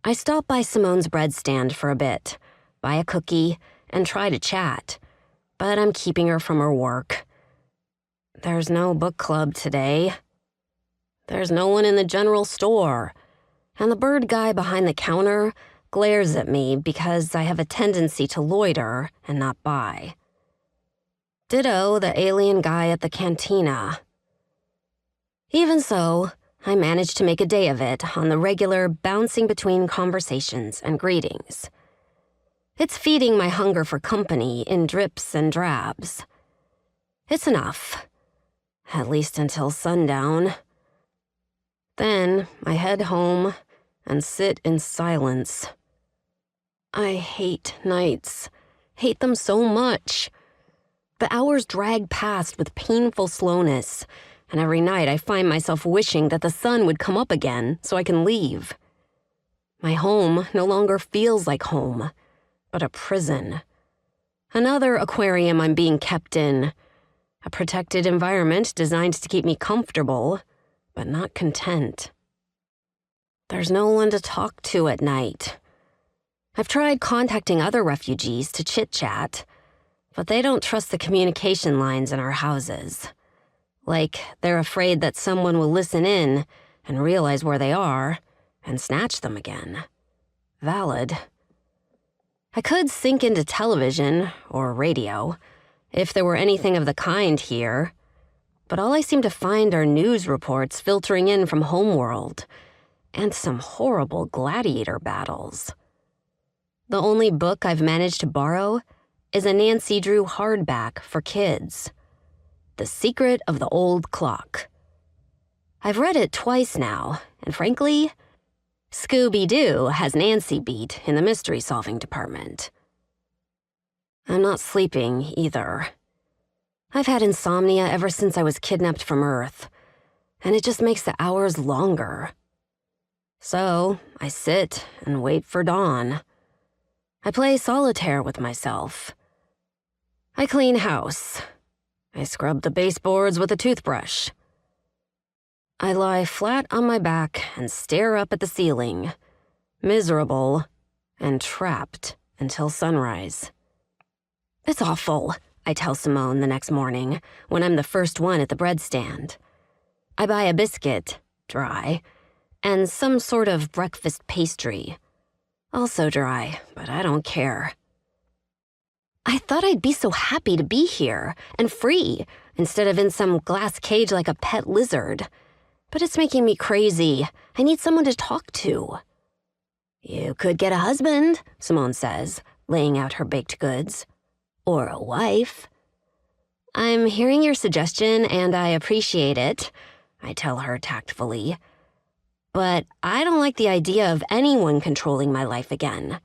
I stop by Simone's bread stand for a bit, buy a cookie, and try to chat, but I'm keeping her from her work. There's no book club today. There's no one in the general store, and the bird guy behind the counter glares at me because I have a tendency to loiter and not buy. Ditto the alien guy at the cantina. Even so, I managed to make a day of it on the regular bouncing between conversations and greetings. It's feeding my hunger for company in drips and drabs. It's enough, at least until sundown. Then I head home and sit in silence. I hate nights, hate them so much. The hours drag past with painful slowness, and every night I find myself wishing that the sun would come up again so I can leave. My home no longer feels like home, but a prison. Another aquarium I'm being kept in. A protected environment designed to keep me comfortable, but not content. There's no one to talk to at night. I've tried contacting other refugees to chit-chat, but they don't trust the communication lines in our houses. Like, they're afraid that someone will listen in and realize where they are and snatch them again. Valid. I could sink into television or radio if there were anything of the kind here, but all I seem to find are news reports filtering in from Homeworld and some horrible gladiator battles. The only book I've managed to borrow is a Nancy Drew hardback for kids, The Secret of the Old Clock. I've read it twice now, and frankly, Scooby-Doo has Nancy beat in the mystery-solving department. I'm not sleeping either. I've had insomnia ever since I was kidnapped from Earth, and it just makes the hours longer. So I sit and wait for dawn. I play solitaire with myself. I clean house. I scrub the baseboards with a toothbrush. I lie flat on my back and stare up at the ceiling, miserable and trapped until sunrise. It's awful, I tell Simone the next morning when I'm the first one at the bread stand. I buy a biscuit, dry, and some sort of breakfast pastry. Also dry, but I don't care. I thought I'd be so happy to be here and free instead of in some glass cage like a pet lizard. But it's making me crazy. I need someone to talk to. You could get a husband, Simone says, laying out her baked goods. Or a wife. I'm hearing your suggestion and I appreciate it, I tell her tactfully. But I don't like the idea of anyone controlling my life again.